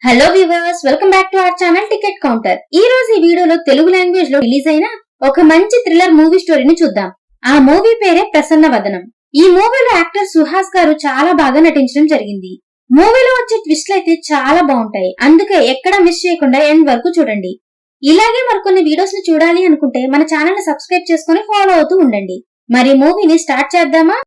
Hello viewers, welcome back to our channel ticket counter. ఈ రోజు ఈ వీడియోలో తెలుగు లాంగ్వేజ్ లో రిలీజ్ అయిన ఒక మంచి థ్రిల్లర్ మూవీ స్టోరీని చూద్దాం. ఆ మూవీ పేరే ప్రసన్న వదనం. ఈ మూవీలో యాక్టర్ సుహాస్ గారు చాలా బాగా నటించడం జరిగింది. మూవీలో వచ్చే ట్విస్ట్లు అయితే చాలా బాగుంటాయి. అందుకే ఎక్కడ మిస్ చేయకుండా ఎండ్ వరకు చూడండి. ఇలాగే మరికొన్ని వీడియోస్ ని చూడాలి అనుకుంటే మన ఛానల్ ని సబ్స్క్రైబ్ చేసుకుని ఫాలో అవుతూ ఉండండి. మరి మూవీని స్టార్ట్ చేద్దామా?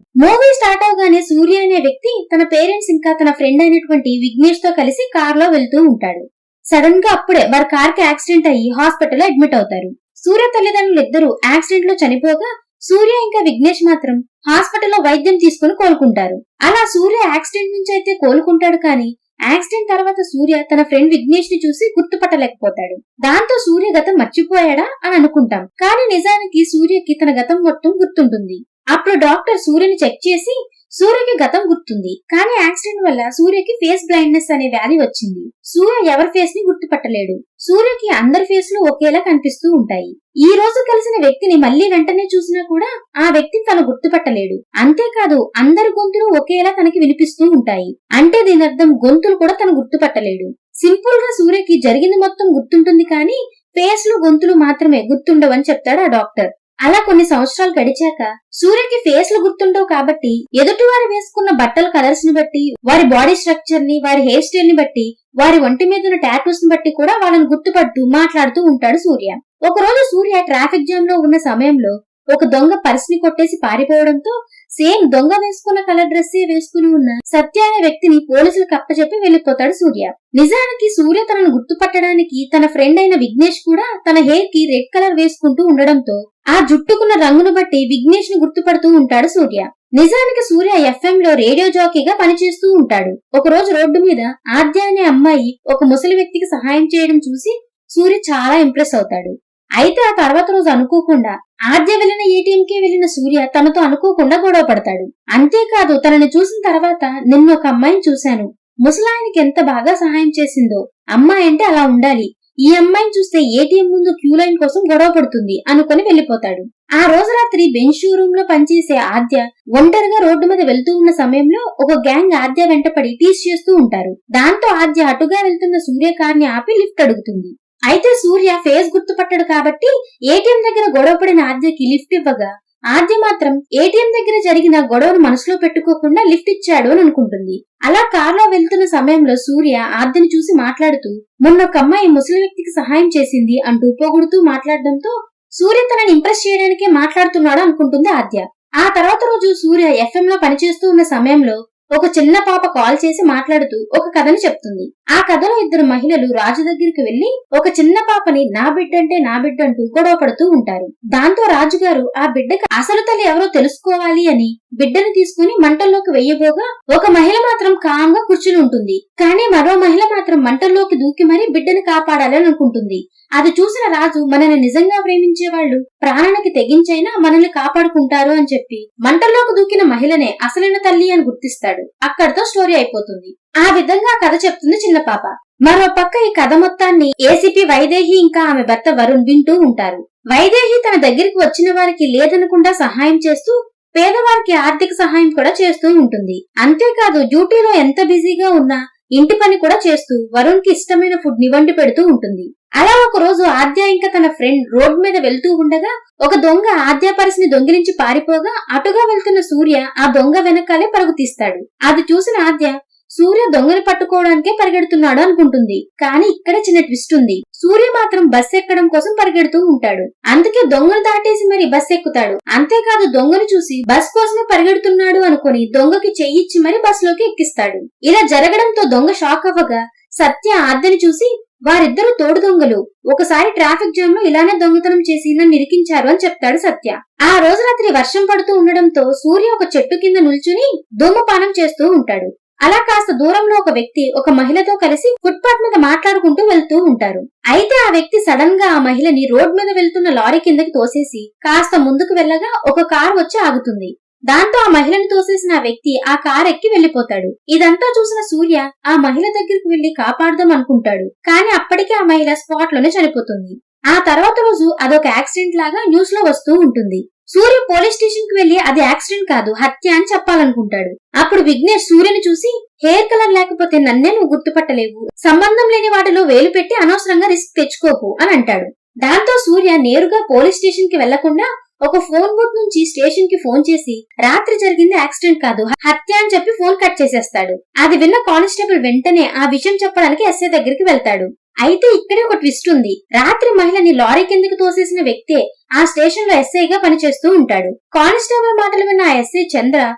మూవీ స్టార్ట్ అవగానే సూర్య అనే వ్యక్తి తన పేరెంట్స్ ఇంకా తన ఫ్రెండ్ అయినటువంటి విఘ్నేష్ తో కలిసి కార్ లో వెళ్తూ ఉంటాడు. సడన్ గా అప్పుడే వారి కార్ కి యాక్సిడెంట్ అయ్యి హాస్పిటల్ లో అడ్మిట్ అవుతారు. సూర్య తల్లిదండ్రులు ఇద్దరు యాక్సిడెంట్ లో చనిపోగా సూర్య ఇంకా విఘ్నేష్ మాత్రం హాస్పిటల్లో వైద్యం తీసుకుని కోలుకుంటారు. అలా సూర్య యాక్సిడెంట్ నుంచి అయితే కోలుకుంటాడు, కానీ యాక్సిడెంట్ తర్వాత సూర్య తన ఫ్రెండ్ విఘ్నేష్ ని చూసి గుర్తుపట్టలేకపోతాడు. దాంతో సూర్య గతం మర్చిపోయాడా అని అనుకుంటాం, కానీ నిజానికి సూర్యకి తన గతం మొత్తం గుర్తుంటుంది. అప్పుడు డాక్టర్ సూర్యని చెక్ చేసి సూర్యకి గతం గుర్తుంది, కానీ యాక్సిడెంట్ వల్ల సూర్యకి ఫేస్ బ్లైండ్నెస్ అనే వ్యాధి వచ్చింది. సూర్య ఎవరి ఫేస్ ని గుర్తుపట్టలేడు. సూర్యకి అందరి ఫేస్ లు ఒకేలా కనిపిస్తూ ఉంటాయి. ఈ రోజు కలిసిన వ్యక్తిని మళ్లీ వెంటనే చూసినా కూడా ఆ వ్యక్తిని తను గుర్తుపట్టలేడు. అంతేకాదు అందరి గొంతులు ఒకేలా తనకి వినిపిస్తూ ఉంటాయి. అంటే దీని అర్థం గొంతులు కూడా తను గుర్తుపట్టలేడు. సింపుల్ గా సూర్యకి జరిగింది మొత్తం గుర్తుంటుంది, కానీ ఫేస్ లు గొంతులు మాత్రమే గుర్తుండవని చెప్తాడు ఆ డాక్టర్. అలా కొన్ని సంవత్సరాలు గడిచాక సూర్యకి ఫేస్ లు గుర్తుండవు కాబట్టి ఎదుటి వారు వేసుకున్న బట్టల కలర్స్ ని బట్టి, వారి బాడీ స్ట్రక్చర్ ని, వారి హెయిర్ స్టైల్ ని బట్టి, వారి ఒంటి మీద ఉన్న టాటూస్ ని బట్టి కూడా వాళ్ళని గుర్తుపడుతూ మాట్లాడుతూ ఉంటాడు సూర్య. ఒక రోజు సూర్య ట్రాఫిక్ జామ్ లో ఉన్న సమయంలో ఒక దొంగ పర్స్ ని కొట్టేసి పారిపోవడంతో సేమ్ దొంగ వేసుకున్న కలర్ డ్రెస్ వేసుకుని ఉన్న సత్య అనే వ్యక్తిని పోలీసులకు అప్పచెప్పి వెళ్లిపోతాడు సూర్య. నిజానికి సూర్య తనను గుర్తుపట్టడానికి తన ఫ్రెండ్ అయిన విఘ్నేష్ కూడా తన హెయిర్ కి రెడ్ కలర్ వేసుకుంటూ ఉండడంతో ఆ జుట్టుకున్న రంగును బట్టి విఘ్నేష్ ని గుర్తుపడుతూ ఉంటాడు సూర్య. నిజానికి సూర్య ఎఫ్ఎం లో రేడియో జాకీగా పనిచేస్తూ ఉంటాడు. ఒక రోజు రోడ్డు మీద ఆద్య అనే అమ్మాయి ఒక ముసలి వ్యక్తికి సహాయం చేయడం చూసి సూర్య చాలా ఇంప్రెస్ అవుతాడు. అయితే ఆ తర్వాత రోజు అనుకోకుండా ఆద్య వెళ్లిన ఏటీఎం కి వెళ్లిన సూర్య తనతో అనుకోకుండా గొడవ పడతాడు. అంతేకాదు తనని చూసిన తర్వాత నిన్న ఒక అమ్మాయిని చూశాను, ముసలాయనకి ఎంత బాగా సహాయం చేసిందో, అమ్మాయి అంటే అలా ఉండాలి, ఈ అమ్మాయిని చూస్తే ఏటీఎం ముందు క్యూ లైన్ కోసం గొడవ పడుతుంది అనుకుని వెళ్లిపోతాడు. ఆ రోజు రాత్రి బెంచ్ షోరూమ్ లో పనిచేసే ఆద్య ఒంటరిగా రోడ్డు మీద వెళ్తూ ఉన్న సమయంలో ఒక గ్యాంగ్ ఆద్య వెంటపడి టీస్ చేస్తూ ఉంటారు. దాంతో ఆద్య అటుగా వెళ్తున్న సూర్య కార్ ని ఆపి లిఫ్ట్ అడుగుతుంది. అయితే సూర్య ఫేస్ గుర్తుపట్టాడు కాబట్టి ఏటీఎం దగ్గర గొడవపడిన ఆద్యకి లిఫ్ట్ ఇవ్వగా ఆద్య మాత్రం ఏటీఎం దగ్గర జరిగిన గొడవను మనసులో పెట్టుకోకుండా లిఫ్ట్ ఇచ్చాడు అని అనుకుంటుంది. అలా కార్లో వెళ్తున్న సమయంలో సూర్య ఆద్యని చూసి మాట్లాడుతూ మొన్న ఒక అమ్మాయి ముసలి వ్యక్తికి సహాయం చేసింది అంటూ పొగుడుతూ మాట్లాడడంతో సూర్య తనని ఇంప్రెస్ చేయడానికే మాట్లాడుతున్నాడు అనుకుంటుంది ఆద్య. ఆ తర్వాత రోజు సూర్య ఎఫ్ఎం లో పనిచేస్తూ ఉన్న సమయంలో ఒక చిన్న పాప కాల్ చేసి మాట్లాడుతూ ఒక కథని చెప్తుంది. ఆ కథలో ఇద్దరు మహిళలు రాజు దగ్గరికి వెళ్లి ఒక చిన్న పాపని నా బిడ్డ అంటే నా బిడ్డ అంటూ గొడవ పడుతూ ఉంటారు. దాంతో రాజుగారు ఆ బిడ్డకి అసలు తల్లి ఎవరో తెలుసుకోవాలి అని బిడ్డను తీసుకుని మంటల్లోకి వెయ్యబోగా ఒక మహిళ మాత్రం కామ్గా కూర్చుని ఉంటుంది, కానీ మరో మహిళ మాత్రం మంటల్లోకి దూకి మరీ బిడ్డను కాపాడాలని అనుకుంటుంది. అది చూసిన రాజు మనల్ని నిజంగా ప్రేమించే వాళ్ళు ప్రాణానికి తెగించైనా మనల్ని కాపాడుకుంటారు అని చెప్పి మంటల్లోకి దూకిన మహిళనే అసలైన తల్లి అని గుర్తిస్తాడు. అక్కడితో స్టోరీ అయిపోతుంది. ఆ విధంగా కథ చెప్తుంది చిన్న పాప. మరో పక్క ఈ కథ మొత్తాన్ని ఏసీపీ వైదేహి ఇంకా ఆమె భర్త వరుణ్ వింటూ ఉంటారు. వైదేహి తన దగ్గరికి వచ్చిన వారికి లేదనకుండా సహాయం చేస్తూ పేదవారికి ఆర్థిక సహాయం కూడా చేస్తూ ఉంటుంది. అంతేకాదు డ్యూటీలో ఎంత బిజీగా ఉన్నా ఇంటి పని కూడా చేస్తూ వరుణ్ కి ఇష్టమైన ఫుడ్ ని వండి పెడుతూ ఉంటుంది. అలా ఒక రోజు ఆద్య ఇంకా తన ఫ్రెండ్ రోడ్ మీద వెళ్తూ ఉండగా ఒక దొంగ ఆద్య పర్స్ ని దొంగిలించి పారిపోగా అటుగా వెళ్తున్న సూర్య ఆ దొంగ వెనకాలే పరుగు తీస్తాడు. అది చూసిన ఆద్య సూర్య దొంగని పట్టుకోవడానికే పరిగెడుతున్నాడు అనుకుంటుంది, కానీ ఇక్కడ చిన్న ట్విస్ట్ ఉంది. సూర్య మాత్రం బస్ ఎక్కడం కోసం పరిగెడుతూ ఉంటాడు. అందుకే దొంగను దాటేసి మరి బస్ ఎక్కుతాడు. అంతేకాదు దొంగను చూసి బస్ కోసమే పరిగెడుతున్నాడు అనుకుని దొంగకి చెయ్యిచ్చి మరి బస్ లోకి ఎక్కిస్తాడు. ఇలా జరగడంతో దొంగ షాక్ అవ్వగా సత్య ఆద్యని చూసి వారిద్దరూ తోడు దొంగలు, ఒకసారి ట్రాఫిక్ జామ్ లో ఇలానే దొంగతనం చేసి నన్ను ఇరికించారు అని చెప్తాడు సత్య. ఆ రోజు రాత్రి వర్షం పడుతూ ఉండడంతో సూర్య ఒక చెట్టు కింద నిల్చుని ధూమపానం చేస్తూ ఉంటాడు. అలా కాస్త దూరంలో ఒక వ్యక్తి ఒక మహిళతో కలిసి ఫుట్పాత్ మీద మాట్లాడుకుంటూ వెళ్తూ ఉంటారు. అయితే ఆ వ్యక్తి సడన్ గా ఆ మహిళని రోడ్ మీద వెళ్తున్న లారీ కిందకి తోసేసి కాస్త ముందుకు వెళ్ళగా ఒక కార్ వచ్చి ఆగుతుంది. దాంతో ఆ మహిళను తోసేసిన ఆ వ్యక్తి ఆ కార్ ఎక్కి వెళ్లిపోతాడు. ఇదంతా చూసిన సూర్య ఆ మహిళ దగ్గరికి వెళ్లి కాపాడదాం అనుకుంటాడు, కానీ అప్పటికే ఆ మహిళ స్పాట్ లోనే చనిపోతుంది. ఆ తర్వాత రోజు అదొక యాక్సిడెంట్ లాగా న్యూస్ లో వస్తూ ఉంటుంది. సూర్య పోలీస్ స్టేషన్ కి వెళ్లి అది యాక్సిడెంట్ కాదు, హత్య అని చెప్పాలనుకుంటాడు. అప్పుడు విఘ్నేష్ సూర్యని చూసి, హెయిర్ కలర్ లేకపోతే నన్నే నువ్వు గుర్తుపట్టలేవు, సంబంధం లేని వాటిలో వేలు పెట్టి అనవసరంగా రిస్క్ తెచ్చుకోకు అని అంటాడు. దాంతో సూర్య నేరుగా పోలీస్ స్టేషన్ కి వెళ్లకుండా ఒక ఫోన్ బూత్ నుంచి స్టేషన్ కి ఫోన్ చేసి రాత్రి జరిగింది యాక్సిడెంట్ కాదు, హత్య అని చెప్పి ఫోన్ కట్ చేసేస్తాడు. అది విన్న కానిస్టేబుల్ వెంటనే ఆ విషయం చెప్పడానికి ఎస్ఐ దగ్గరికి వెళ్తాడు. అయితే ఇక్కడే ఒక ట్విస్ట్ ఉంది. రాత్రి మహిళని లారీ కిందకి తోసేసిన వ్యక్తే ఆ స్టేషన్ లో ఎస్ఐగా పనిచేస్తూ ఉంటాడు. కానిస్టేబుల్ మాటలు విన్న ఆ ఎస్ఐ చంద్ర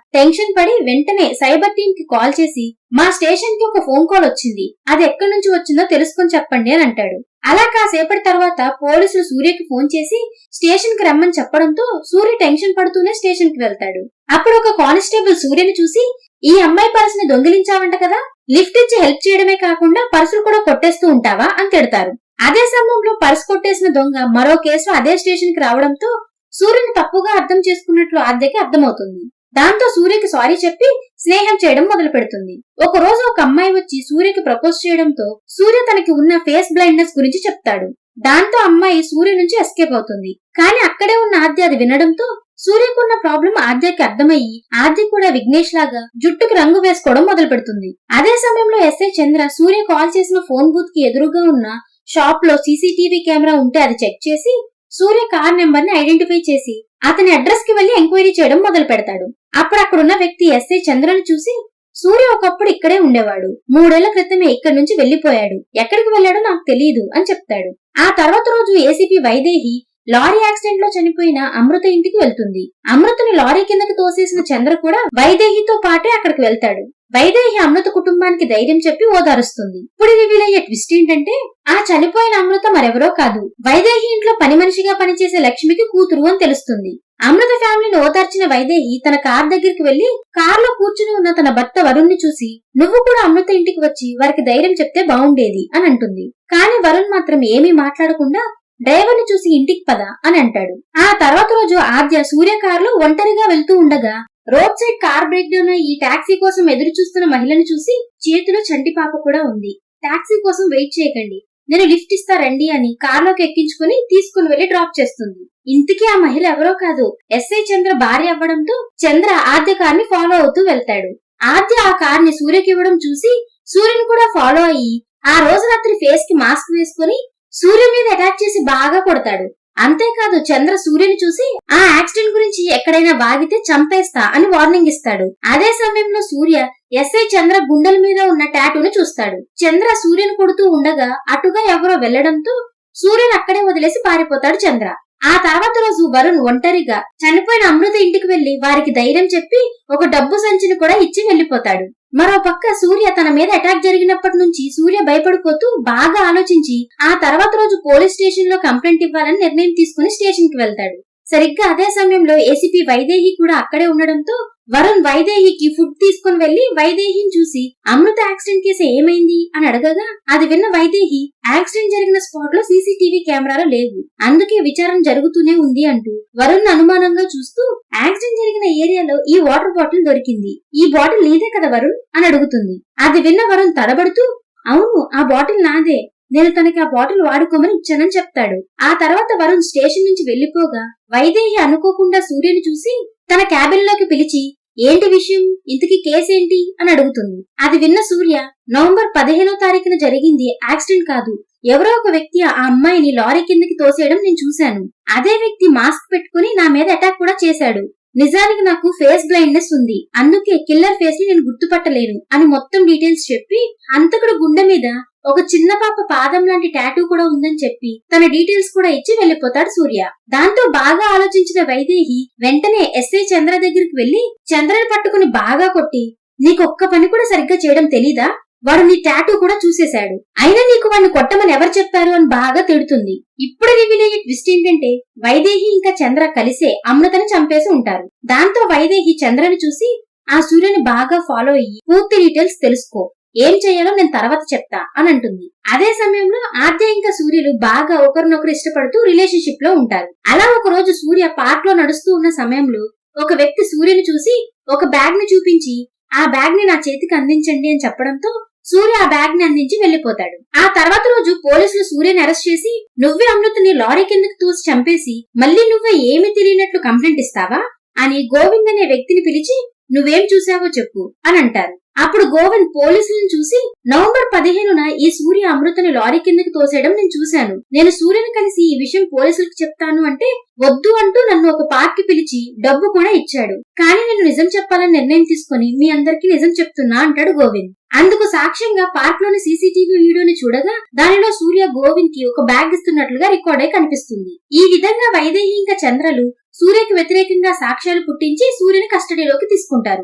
టెన్షన్ పడి వెంటనే సైబర్ టీమ్ కి కాల్ చేసి, మా స్టేషన్ కి ఒక ఫోన్ కాల్ వచ్చింది, అది ఎక్కడి నుంచి వచ్చిందో తెలుసుకొని చెప్పండి అని అంటాడు. అలా కాసేపటి తర్వాత పోలీసులు సూర్యకి ఫోన్ చేసి స్టేషన్ కి రమ్మని చెప్పడంతో సూర్య టెన్షన్ పడుతూనే స్టేషన్ కి వెళ్తాడు. అప్పుడు ఒక కానిస్టేబుల్ సూర్యని చూసి, ఈ అమ్మాయి పర్సుని దొంగిలించావంట కదా, లిఫ్ట్ ఇచ్చి హెల్ప్ చేయడమే కాకుండా పర్సులు కూడా కొట్టేస్తూ ఉంటావా అని తిడతారు. అదే సమయంలో పర్సు కొట్టేసిన దొంగ మరో కేసులో అదే స్టేషన్ కి రావడంతో సూర్యని తప్పుగా అర్థం చేసుకున్నట్లు ఆద్యకి అర్థమవుతుంది. దాంతో సూర్యకి సారీ చెప్పి స్నేహం చేయడం మొదలు పెడుతుంది. ఒక రోజు ఒక అమ్మాయి వచ్చి సూర్యకి ప్రపోజ్ చేయడంతో సూర్య తనకి ఉన్న ఫేస్ బ్లైండ్నెస్ గురించి చెప్తాడు. దాంతో అమ్మాయి సూర్య నుంచి ఎస్కేప్ అవుతుంది. కానీ అక్కడే ఉన్న ఆద్య అది వినడంతో సూర్యకున్న ప్రాబ్లం ఆద్యకి అర్థమయ్యి ఆద్య కూడా విఘ్నేష్ లాగా జుట్టుకి రంగు వేసుకోవడం మొదలు పెడుతుంది. అదే సమయంలో ఎస్ఐ చంద్ర సూర్య కాల్ చేసిన ఫోన్ బూత్ కి ఎదురుగా ఉన్న షాప్ లో సీసీటీవీ కెమెరా ఉంటే అది చెక్ చేసి సూర్య కార్ నెంబర్ ని ఐడెంటిఫై చేసి అతని అడ్రస్ కి వెళ్లి ఎంక్వైరీ చేయడం మొదలు పెడతాడు. అప్పుడు అక్కడున్న వ్యక్తి ఎస్ఐ చంద్రను చూసి, సూర్య ఒకప్పుడు ఇక్కడే ఉండేవాడు, 3 ఏళ్ల క్రితమే ఇక్కడి నుంచి వెళ్లిపోయాడు, ఎక్కడికి వెళ్లాడో నాకు తెలియదు అని చెప్తాడు. ఆ తర్వాత రోజు ఏసీపీ వైదేహి లారీ యాక్సిడెంట్ లో చనిపోయిన అమృత ఇంటికి వెళ్తుంది. అమృతని లారీ కిందకి తోసేసిన చంద్ర కూడా వైదేహితో పాటే అక్కడికి వెళ్తాడు. వైదేహి అమృత కుటుంబానికి ధైర్యం చెప్పి ఓదారుస్తుంది. ఇప్పుడు రివీల్ అయ్యే ట్విస్ట్ ఏంటంటే ఆ చనిపోయిన అమృత మరెవరో కాదు, వైదేహి ఇంట్లో పని మనిషిగా పనిచేసే లక్ష్మికి కూతురు అని తెలుస్తుంది. అమృత ఫ్యామిలీని ఓదార్చిన వైదేహి తన కార్ దగ్గరికి వెళ్లి కార్ లో కూర్చుని ఉన్న తన భర్త వరుణ్ ని చూసి, నువ్వు కూడా అమృత ఇంటికి వచ్చి వారికి ధైర్యం చెప్తే బాగుండేది అని అంటుంది. కానీ వరుణ్ మాత్రం ఏమీ మాట్లాడకుండా డ్రైవర్ ని చూసి ఇంటికి పద అని అంటాడు. ఆ తర్వాత రోజు ఆద్య సూర్య కారులో ఒంటరిగా వెళ్తూ ఉండగా road side car break down అయ్యి టాక్సీ కోసం ఎదురు చూస్తున్న మహిళను చూసి, చేతిలో చంటి పాప కూడా ఉంది, టాక్సీ కోసం వెయిట్ చేయకండి, నేను లిఫ్ట్ ఇస్తా రండి అని కార్లోకి ఎక్కించుకుని తీసుకుని వెళ్లి డ్రాప్ చేస్తుంది. ఇంతకీ ఆ మహిళ ఎవరో కాదు, ఎస్ఐ చంద్ర భార్య అవ్వడంతో చంద్ర ఆద్య కార్ ని ఫాలో అవుతూ వెళ్తాడు. ఆద్య ఆ కార్ ని సూర్యకి ఇవ్వడం చూసి సూర్యని కూడా ఫాలో అయ్యి ఆ రోజు రాత్రి ఫేస్ కి మాస్క్ వేసుకుని సూర్య మీద అటాక్ చేసి బాగా కొడతాడు. అంతేకాదు చంద్ర సూర్యని చూసి ఆ యాక్సిడెంట్ గురించి ఎక్కడైనా వాగితే చంపేస్తా అని వార్నింగ్ ఇస్తాడు. అదే సమయంలో సూర్య ఎస్ఐ చంద్ర గుండెల మీద ఉన్న టాటూను చూస్తాడు. చంద్ర సూర్యను కొడుతూ ఉండగా అటుగా ఎవరో వెళ్లడంతో సూర్యను అక్కడే వదిలేసి పారిపోతాడు చంద్ర. ఆ తర్వాత రోజు వరుణ్ ఒంటరిగా చనిపోయిన అమృత ఇంటికి వెళ్లి వారికి ధైర్యం చెప్పి ఒక డబ్బు సంచిని కూడా ఇచ్చి వెళ్లిపోతాడు. మరో పక్క సూర్య తన మీద అటాక్ జరిగినప్పటి నుంచి సూర్య భయపడిపోతూ బాగా ఆలోచించి ఆ తర్వాత రోజు పోలీస్ స్టేషన్ లో కంప్లైంట్ ఇవ్వాలని నిర్ణయం తీసుకుని స్టేషన్ కి వెళ్తాడు. సరిగ్గా అదే సమయంలో ఏసీపీ వైదేహి కూడా అక్కడే ఉండడంతో వరుణ్ వైదేహికి ఫుడ్ తీసుకుని వెళ్లి వైదేహిని చూసి అమృత యాక్సిడెంట్ కేసు ఏమైంది అని అడగగా అది విన్న వైదేహి యాక్సిడెంట్ జరిగిన స్పాట్ లో సీసీటీవీ కెమెరాలు లేవు, అందుకే విచారణ జరుగుతూనే ఉంది అంటూ వరుణ్ అనుమానంగా చూస్తూ యాక్సిడెంట్ జరిగిన ఏరియాలో ఈ వాటర్ బాటిల్ దొరికింది, ఈ బాటిల్ నీదే కదా వరుణ్ అని అడుగుతుంది. అది విన్న వరుణ్ తడబడుతూ అవును ఆ బాటిల్ నాదే, నేను తనకి ఆ బాటిల్ వాడుకోమని ఇచ్చానని చెప్తాడు. ఆ తర్వాత వరుణ్ స్టేషన్ నుంచి వెళ్లిపోగా వైదేహి అనుకోకుండా సూర్యని చూసి తన క్యాబిన్ లోకి పిలిచి ఏంటి విషయం, ఇంతకీ కేసేంటి అని అడుగుతుంది. అది విన్న సూర్య నవంబర్ 15వ తారీఖున జరిగింది యాక్సిడెంట్ కాదు, ఎవరో ఒక వ్యక్తి ఆ అమ్మాయిని లారీ కిందకి తోసేయడం నేను చూశాను, అదే వ్యక్తి మాస్క్ పెట్టుకుని నా మీద అటాక్ కూడా చేశాడు, నిజానికి నాకు ఫేస్ బ్లైండ్నెస్ ఉంది, అందుకే కిల్లర్ ఫేస్ ని నేను గుర్తుపట్టలేను అని మొత్తం డీటెయిల్స్ చెప్పి అంతకుడు గుండె మీద ఒక చిన్న పాప పాదం లాంటి టాటూ కూడా ఉందని చెప్పి తన డీటెయిల్స్ కూడా ఇచ్చి వెళ్లిపోతాడు సూర్య. దాంతో బాగా ఆలోచించిన వైదేహి వెంటనే ఎస్ఐ చంద్ర దగ్గరికి వెళ్లి చంద్రని పట్టుకుని బాగా కొట్టి, నీకొక్క పని కూడా సరిగ్గా చేయడం తెలీదా, వాడు నీ టాటూ కూడా చూసేశాడు, అయినా నీకు వాడిని కొట్టమని ఎవరు చెప్పారు అని బాగా తిడుతుంది. ఇప్పుడు రివీల్ అయ్యే ట్విస్ట్ ఏంటంటే వైదేహి ఇంకా చంద్ర కలిసే అమృతని చంపేసి ఉంటారు. దాంతో వైదేహి చంద్రని చూసి ఆ సూర్యని బాగా ఫాలో అయ్యి పూర్తి డీటెయిల్స్ తెలుసుకో, ఏం చేయాలో నేను తర్వాత చెప్తా అని అంటుంది. అదే సమయంలో ఆద్య ఇంకా సూర్యులు బాగా ఒకరినొకరు ఇష్టపడుతూ రిలేషన్షిప్ లో ఉంటారు. అలా ఒక రోజు సూర్య పార్క్ లో నడుస్తూ ఉన్న సమయంలో ఒక వ్యక్తి సూర్యని చూసి ఒక బ్యాగ్ ని చూపించి ఆ బ్యాగ్ ని నా చేతికి అందించండి అని చెప్పడంతో సూర్య ఆ బ్యాగ్ ని అందించి వెళ్లిపోతాడు. ఆ తర్వాత రోజు పోలీసులు సూర్యని అరెస్ట్ చేసి, నువ్వే అమృతని లారీ కిందకి తోసి చంపేసి మళ్ళీ నువ్వే ఏమీ తెలియనట్లు కంప్లైంట్ ఇస్తావా అని గోవింద్ అనే వ్యక్తిని పిలిచి నువ్వేం చూసావో చెప్పు అని అంటారు. అప్పుడు గోవింద్ పోలీసులను చూసి, నవంబర్ 15న ఈ సూర్య అమృతని లారీ కిందకి తోసేయడం నేను చూశాను. నేను సూర్యని కలిసి ఈ విషయం పోలీసులకు చెప్తాను అంటే వద్దు అంటూ నన్ను ఒక పార్క్ కి పిలిచి డబ్బు కూడా ఇచ్చాడు. కానీ నేను నిజం చెప్పాలని నిర్ణయం తీసుకుని మీ అందరికీ నిజం చెప్తున్నా అంటాడు గోవింద్. అందుకు సాక్ష్యంగా పార్క్ లోని సీసీటీవీ వీడియోని చూడగా దానిలో సూర్య గోవింద్ కి ఒక బ్యాగ్ ఇస్తున్నట్లుగా రికార్డ్ అయి కనిపిస్తుంది. ఈ విధంగా వైదేహి ఇంకా చంద్రలు సూర్యకి వ్యతిరేకంగా సాక్ష్యాలు పుట్టించి సూర్యని కస్టడీలోకి తీసుకుంటారు.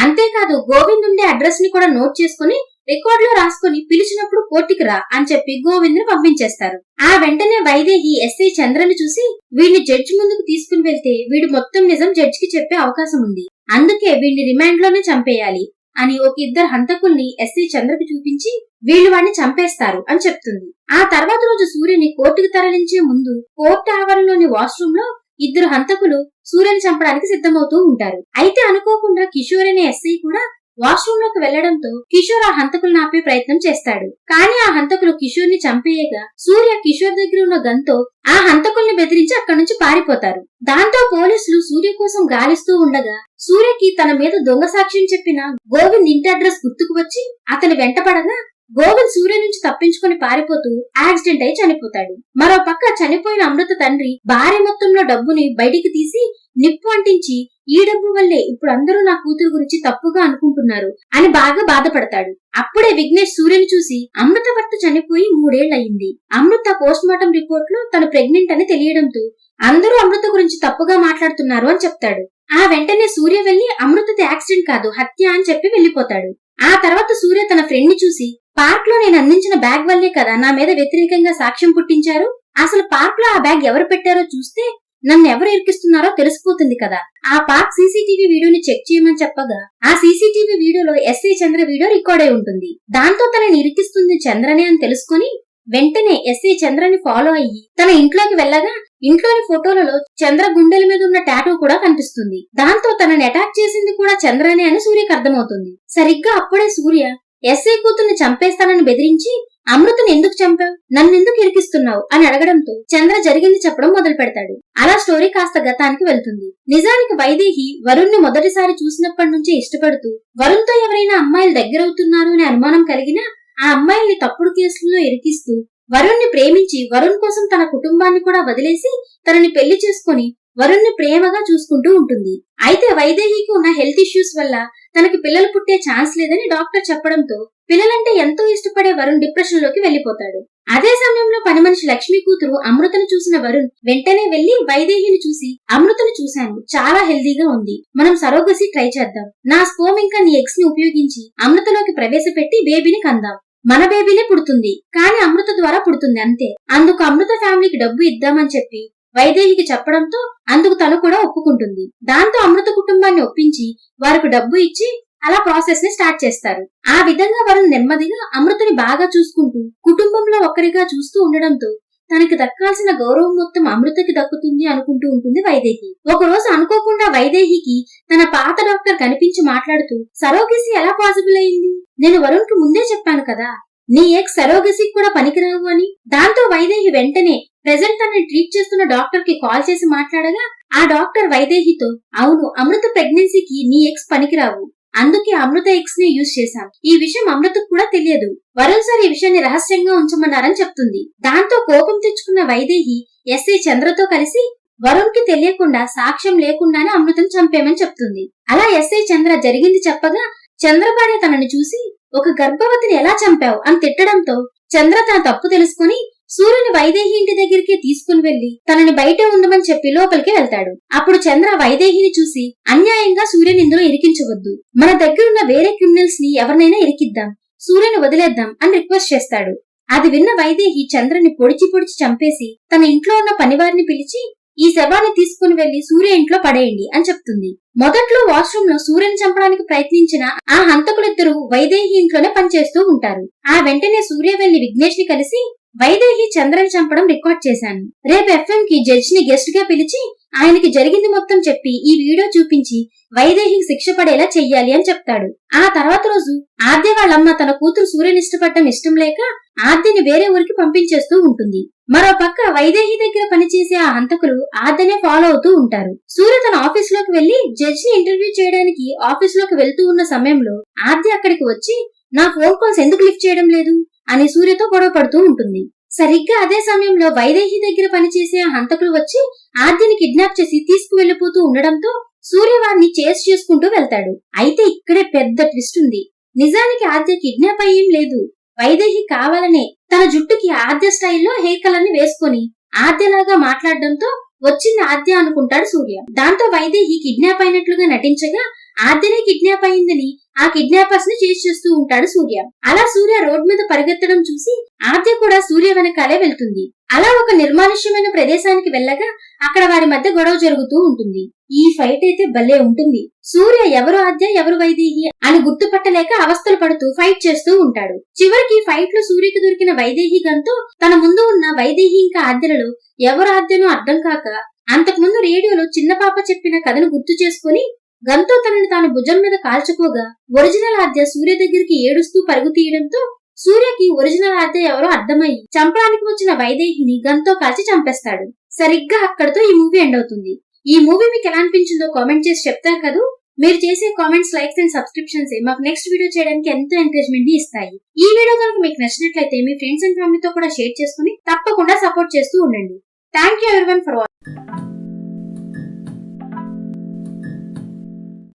అంతేకాదు గోవింద్ ఉండే అడ్రస్ ని కూడా నోట్ చేసుకుని రికార్డ్ లో రాసుకుని పిలిచినప్పుడు కోర్టుకి రా అని చెప్పి గోవింద్ ని పంపించేస్తారు. ఆ వెంటనే వైదేహి ఎస్ఐ చంద్రని చూసి వీడిని జడ్జి ముందుకు తీసుకుని వెళ్తే వీడు మొత్తం నిజం జడ్జికి చెప్పే అవకాశం ఉంది, అందుకే వీడిని రిమాండ్ లోనే చంపేయాలి అని ఒక ఇద్దరు హంతకుల్ని ఎస్ఐ చంద్రకి చూపించి వీళ్ళు వాడిని చంపేస్తారు అని చెప్తుంది. ఆ తర్వాత రోజు సూర్యని కోర్టుకు తరలించే ముందు కోర్టు ఆవరణలోని వాష్రూమ్ లో ఇద్దరు హంతకులు సూర్యని చంపడానికి సిద్ధమవుతూ ఉంటారు. అయితే అనుకోకుండా కిషోర్ అనే ఎస్ఐ కూడా వాష్రూమ్ లోకి వెళ్లడంతో కిషోర్ ఆ హంతకులను ఆపే ప్రయత్నం చేస్తాడు. కానీ ఆ హంతకులు కిషోర్ ని చంపేయగా సూర్య కిషోర్ దగ్గర ఉన్న గన్తో ఆ హంతకుల్ని బెదిరించి అక్కడి నుంచి పారిపోతారు. దాంతో పోలీసులు సూర్య కోసం గాలిస్తూ ఉండగా సూర్యకి తన మీద దొంగ సాక్ష్యం చెప్పిన గోవింద్ ఇంటి అడ్రస్ గుర్తుకు వచ్చి అతని వెంటపడగా గోవింద్ సూర్య నుంచి తప్పించుకుని పారిపోతూ యాక్సిడెంట్ అయి చనిపోతాడు. మరో పక్క చనిపోయిన అమృత తండ్రి భారీ మొత్తంలో డబ్బుని బయటికి తీసి నిప్పు అంటించి ఈ డబ్బు వల్లే ఇప్పుడు అందరూ నా కూతురు గురించి తప్పుగా అనుకుంటున్నారు అని బాగా బాధపడతాడు. అప్పుడే విఘ్నేష్ సూర్యని చూసి అమృత భర్త చనిపోయి 3 ఏళ్లయింది. అమృత పోస్ట్ మార్టం రిపోర్ట్ లో తను ప్రెగ్నెంట్ అని తెలియడంతో అందరూ అమృత గురించి తప్పుగా మాట్లాడుతున్నారు అని చెప్తాడు. ఆ వెంటనే సూర్య వెళ్లి అమృతది యాక్సిడెంట్ కాదు హత్య అని చెప్పి వెళ్లిపోతాడు. ఆ తర్వాత సూర్య తన ఫ్రెండ్ ని చూసి పార్క్ లో నేను అందించిన బ్యాగ్ వల్లే కదా నా మీద వ్యతిరేకంగా సాక్ష్యం పుట్టించారు, అసలు పార్క్ లో ఆ బ్యాగ్ ఎవరు పెట్టారో చూస్తే నన్ను ఎవరు ఇరికిస్తున్నారో తెలిసిపోతుంది కదా, ఆ పార్క్ సీసీటీవీ వీడియోని చెక్ చేయమని చెప్పగా ఆ సీసీటీవీ వీడియోలో ఎస్ఐ చంద్ర వీడియో రికార్డ్ అయి ఉంటుంది. దాంతో తనని ఇరికిస్తుంది చంద్రనే అని తెలుసుకుని వెంటనే ఎస్ఐ చంద్రని ఫాలో అయ్యి తన ఇంట్లోకి వెళ్ళగా ఇంట్లోని ఫోటోలలో చంద్ర గుండెల మీద ఉన్న టాటూ కూడా కనిపిస్తుంది. దాంతో తనని అటాక్ చేసింది కూడా చంద్రనే అని సూర్యకి అర్థమవుతుంది. సరిగ్గా అప్పుడే సూర్య ఎస్ఐ కూతుర్ని చంపేస్తానని బెదిరించి అమృతని ఎందుకు చంపావు, నన్నెందుకు ఇరికిస్తున్నావు అని అడగడంతో చంద్ర జరిగింది చెప్పడం మొదలు పెడతాడు. అలా స్టోరీ కాస్త గతానికి వెళ్తుంది. నిజానికి వైదేహి వరుణ్ ని మొదటిసారి చూసినప్పటి నుంచే ఇష్టపడుతూ వరుణ్ తో ఎవరైనా అమ్మాయిలు దగ్గరవుతున్నారు అనే అనుమానం కలిగినా ఆ అమ్మాయిల్ని తప్పుడు కేసుల్లో ఇరికిస్తూ వరుణ్ ని ప్రేమించి వరుణ్ కోసం తన కుటుంబాన్ని కూడా వదిలేసి తనని పెళ్లి చేసుకుని వరుణ్ ని ప్రేమగా చూసుకుంటూ ఉంటుంది. అయితే వైదేహికి ఉన్న హెల్త్ ఇష్యూస్ వల్ల తనకి పిల్లలు పుట్టే ఛాన్స్ లేదని డాక్టర్ చెప్పడంతో పిల్లలంటే ఎంతో ఇష్టపడే వరుణ్ డిప్రెషన్ లోకి వెళ్లిపోతాడు. అదే సమయంలో పని మనిషి లక్ష్మి కూతురు అమృతను చూసిన వరుణ్ వెంటనే వెళ్లి వైదేహిని చూసి అమృతను చూశాను, చాలా హెల్దీగా ఉంది, మనం సరోగసి ట్రై చేద్దాం, నా స్పోమ్ ఇంకా నీ ఎగ్స్ ని ఉపయోగించి అమృతలోకి ప్రవేశపెట్టి బేబీని కందాం, మన బేబీనే పుడుతుంది కానీ అమృత ద్వారా పుడుతుంది అంతే, అందుకు అమృత ఫ్యామిలీకి డబ్బు ఇద్దామని చెప్పి వైదేహికి చెప్పడంతో అందుకు తను కూడా ఒప్పుకుంటుంది. దాంతో అమృత కుటుంబాన్ని ఒప్పించి వారికి డబ్బు ఇచ్చి అలా ప్రాసెస్ ని స్టార్ట్ చేస్తారు. ఆ విధంగా వరుణ్ నెమ్మదిగా అమృతని బాగా చూసుకుంటూ కుటుంబంలో ఒక్కరిగా చూస్తూ ఉండడంతో తనకి దక్కాల్సిన గౌరవం మొత్తం అమృతకి దక్కుతుంది అనుకుంటూ ఉంటుంది వైదేహి. ఒక రోజు అనుకోకుండా వైదేహికి తన పాత డాక్టర్ కనిపించి మాట్లాడుతూ సరోగసి ఎలా పాసిబుల్ అయింది, నేను వరుణ్ కి ముందే చెప్పాను కదా నీ ఎక్స్ సరోగసి కూడా పనికిరావు అని. దాంతో వైదేహి వెంటనే ప్రెజెంట్ తనని ట్రీట్ చేస్తున్న డాక్టర్ కి కాల్ చేసి మాట్లాడగా ఆ డాక్టర్ వైదేహితో అవును అమృత ప్రెగ్నెన్సీకి నీ ఎక్స్ పనికిరావు, అందుకే అమృత ఎక్స్ ని యూజ్ చేశాం, ఈ విషయం అమృతకు కూడా తెలియదు, వరుణ్ సార్ ఈ విషయాన్ని రహస్యంగా ఉంచమన్నారని చెప్తుంది. దాంతో కోపం తెచ్చుకున్న వైదేహి ఎస్ఐ చంద్రతో కలిసి వరుణ్ కి తెలియకుండా సాక్ష్యం లేకుండానే అమృతను చంపేమని చెప్తుంది. అలా ఎస్ఐ చంద్ర జరిగింది చెప్పగా చంద్రబాణి తనని చూసి ఒక గర్భవతిని ఎలా చంపావు అని తిట్టడంతో చంద్ర తన తప్పు తెలుసుకుని సూర్యుని వైదేహి ఇంటి దగ్గరికి తీసుకుని వెళ్లి తనని బయటే ఉండమని చెప్పి లోపలికి వెళ్తాడు. అప్పుడు చంద్ర వైదేహిని చూసి అన్యాయంగా సూర్యుని ఇందులో ఇరికించవద్దు, మన దగ్గరున్న వేరే క్రిమినల్స్ ని ఎవరినైనా ఇరికిద్దాం, సూర్యుని వదిలేద్దాం అని రిక్వెస్ట్ చేస్తాడు. అది విన్న వైదేహి చంద్రని పొడిచి చంపేసి తన ఇంట్లో ఉన్న పనివారిని పిలిచి ఈ శవాన్ని తీసుకుని వెళ్లి సూర్య ఇంట్లో పడేయండి అని చెప్తుంది. మొదట్లో వాష్రూమ్ లో సూర్యని చంపడానికి ప్రయత్నించిన ఆ హంతకులిద్దరూ వైదేహి ఇంట్లోనే పనిచేస్తూ ఉంటారు. ఆ వెంటనే సూర్య వెళ్లి విఘ్నేష్ ని కలిసి వైదేహి చంద్రని చంపడం రికార్డ్ చేశాను, రేపు ఎఫ్ఎం కి జడ్జి ని గెస్ట్ గా పిలిచి ఆయనకి జరిగింది మొత్తం చెప్పి ఈ వీడియో చూపించి వైదేహికి శిక్ష పడేలా చెయ్యాలి అని చెప్తాడు. ఆ తర్వాత రోజు ఆద్య వాళ్ళమ్మ తన కూతురు సూర్యని ఇష్టపడటం ఇష్టం లేక ఆద్యని వేరే ఊరికి పంపించేస్తూ ఉంటుంది. మరో పక్క వైదేహి దగ్గర పనిచేసే ఆ హంతకులు ఆద్యనే ఫాలో అవుతూ ఉంటారు. సూర్య తన ఆఫీస్ లోకి వెళ్లి జడ్జిని ఇంటర్వ్యూ చేయడానికి ఆఫీస్ లోకి వెళ్తూ ఉన్న సమయంలో ఆద్య అక్కడికి వచ్చి నా ఫోన్ కాల్స్ ఎందుకు లిఫ్ట్ చేయడం లేదు అని సూర్యతో గొడవ పడుతూ ఉంటుంది. సరిగ్గా అదే సమయంలో వైదేహి దగ్గర పనిచేసే ఆ హంతకులు వచ్చి ఆద్యని కిడ్నాప్ చేసి తీసుకువెళ్లిపోతూ ఉండడంతో సూర్య వారిని చేస్ చేసుకుంటూ వెళ్తాడు. అయితే ఇక్కడే పెద్ద ట్విస్ట్ ఉంది. నిజానికి ఆద్య కిడ్నాప్ అయ్యేం లేదు. వైదేహి కావాలనే తన జుట్టుకి ఆద్య స్టైల్లో హెయిర్ కలర్ ని వేసుకొని ఆద్యలాగా మాట్లాడడంతో వచ్చింది ఆద్య అనుకుంటాడు సూర్య. దాంతో వైదేహి కిడ్నాప్ అయినట్లుగా నటించగా ఆద్యనే కిడ్నాప్ అయిందని ఆ కిడ్నాపర్స్ ని చేసి చేస్తూ ఉంటాడు సూర్య. అలా సూర్య రోడ్ మీద పరిగెత్తడం చూసి ఆద్య కూడా సూర్య వెనకాలే వెళ్తుంది. అలా ఒక నిర్మానుష్యమైన ప్రదేశానికి వెళ్ళగా అక్కడ వారి మధ్య గొడవ జరుగుతూ ఉంటుంది. ఈ ఫైట్ అయితే భలే ఉంటుంది. సూర్య ఎవరు ఆద్య ఎవరు వైదేహి అని గుర్తుపట్టలేక అవస్థలు పడుతూ ఫైట్ చేస్తూ ఉంటాడు. చివరికి ఫైట్ లో సూర్యకి దొరికిన వైదేహి గన్తో తన ముందు ఉన్న వైదేహి ఇంకా ఆద్యలలో ఎవరు ఆద్యనో అర్థం కాక అంతకుముందు రేడియోలో చిన్న పాప చెప్పిన కథను గుర్తు చేసుకుని గన్తో తనని తాను భుజం మీద కాల్చుకోగా ఒరిజినల్ ఆద్య సూర్య దగ్గరికి ఏడుస్తూ పరుగు తీయడంతో సూర్యకి ఒరిజినల్ ఆద్య ఎవరో అర్థమయ్యి చంపడానికి వచ్చిన వైదేహిని గన్తో కాల్చి చంపేస్తాడు. సరిగ్గా అక్కడితో ఈ మూవీ ఎండ్ అవుతుంది. ఈ మూవీ మీకు ఎలా అనిపించిందో కామెంట్ చేసి చెప్తారు కదా. మీరు చేసే కామెంట్స్, లైక్స్ అండ్ సబ్స్క్రిప్షన్స్ మాకు నెక్స్ట్ వీడియో చేయడానికి ఎంతో ఎంకరేజ్మెంట్ ని ఇస్తాయి. ఈ వీడియో కనుక మీకు నచ్చినట్లయితే మీ ఫ్రెండ్స్ అండ్ ఫ్యామిలీతో కూడా షేర్ చేసుకుని తప్పకుండా సపోర్ట్ చేస్తూ ఉండండి. Thank you everyone for watching.